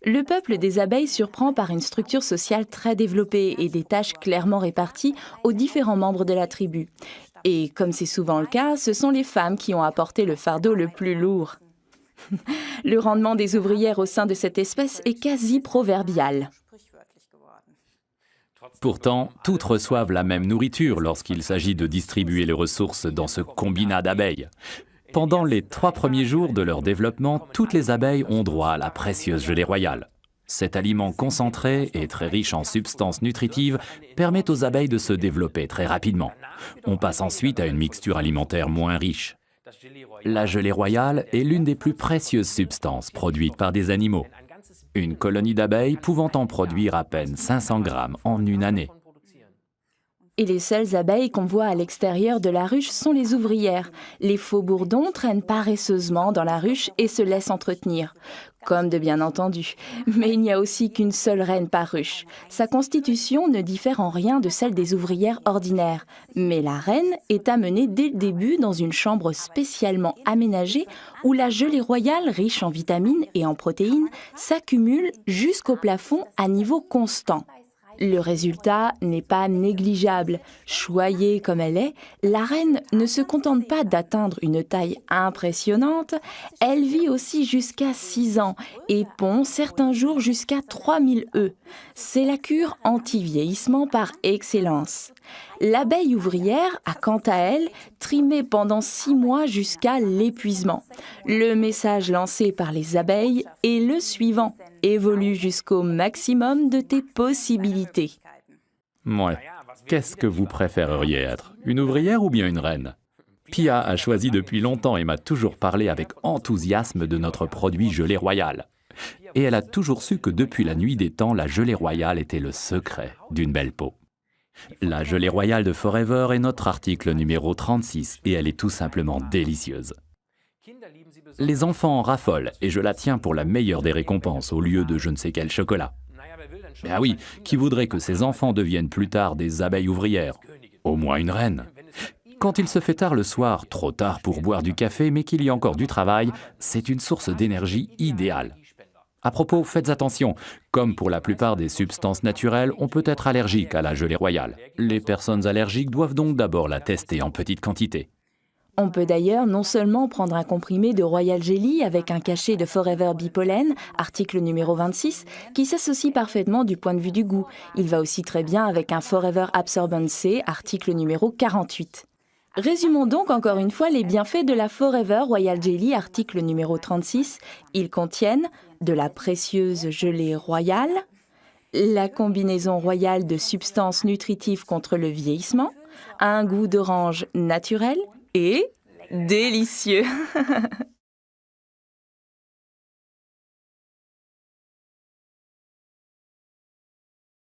Le peuple des abeilles surprend par une structure sociale très développée et des tâches clairement réparties aux différents membres de la tribu. Et comme c'est souvent le cas, ce sont les femmes qui ont apporté le fardeau le plus lourd. Le rendement des ouvrières au sein de cette espèce est quasi proverbial. Pourtant, toutes reçoivent la même nourriture lorsqu'il s'agit de distribuer les ressources dans ce combinat d'abeilles. Pendant les 3 premiers jours de leur développement, toutes les abeilles ont droit à la précieuse gelée royale. Cet aliment concentré et très riche en substances nutritives permet aux abeilles de se développer très rapidement. On passe ensuite à une mixture alimentaire moins riche. La gelée royale est l'une des plus précieuses substances produites par des animaux. Une colonie d'abeilles pouvant en produire à peine 500 grammes en une année. Et les seules abeilles qu'on voit à l'extérieur de la ruche sont les ouvrières. Les faux bourdons traînent paresseusement dans la ruche et se laissent entretenir. Comme de bien entendu. Mais il n'y a aussi qu'une seule reine par ruche. Sa constitution ne diffère en rien de celle des ouvrières ordinaires. Mais la reine est amenée dès le début dans une chambre spécialement aménagée où la gelée royale, riche en vitamines et en protéines, s'accumule jusqu'au plafond à niveau constant. Le résultat n'est pas négligeable. Choyée comme elle est, la reine ne se contente pas d'atteindre une taille impressionnante, elle vit aussi jusqu'à 6 ans et pond certains jours jusqu'à 3000 œufs. C'est la cure anti-vieillissement par excellence. L'abeille ouvrière a quant à elle trimé pendant 6 mois jusqu'à l'épuisement. Le message lancé par les abeilles est le suivant: évolue jusqu'au maximum de tes possibilités. Ouais. Qu'est-ce que vous préféreriez être? Une ouvrière ou bien une reine? Pia a choisi depuis longtemps et m'a toujours parlé avec enthousiasme de notre produit gelée royale. Et elle a toujours su que depuis la nuit des temps, la gelée royale était le secret d'une belle peau. La gelée royale de Forever est notre article numéro 36 et elle est tout simplement délicieuse. Les enfants en raffolent et je la tiens pour la meilleure des récompenses au lieu de je ne sais quel chocolat. Mais ah oui, qui voudrait que ses enfants deviennent plus tard des abeilles ouvrières? Au moins une reine. Quand il se fait tard le soir, trop tard pour boire du café, mais qu'il y a encore du travail, c'est une source d'énergie idéale. À propos, faites attention, comme pour la plupart des substances naturelles, on peut être allergique à la gelée royale. Les personnes allergiques doivent donc d'abord la tester en petite quantité. On peut d'ailleurs non seulement prendre un comprimé de Royal Jelly avec un cachet de Forever Bipollen, article numéro 26, qui s'associe parfaitement du point de vue du goût. Il va aussi très bien avec un Forever Absorbent C, article numéro 48. Résumons donc encore une fois les bienfaits de la Forever Royal Jelly, article numéro 36. Ils contiennent de la précieuse gelée royale, la combinaison royale de substances nutritives contre le vieillissement, un goût d'orange naturel et délicieux.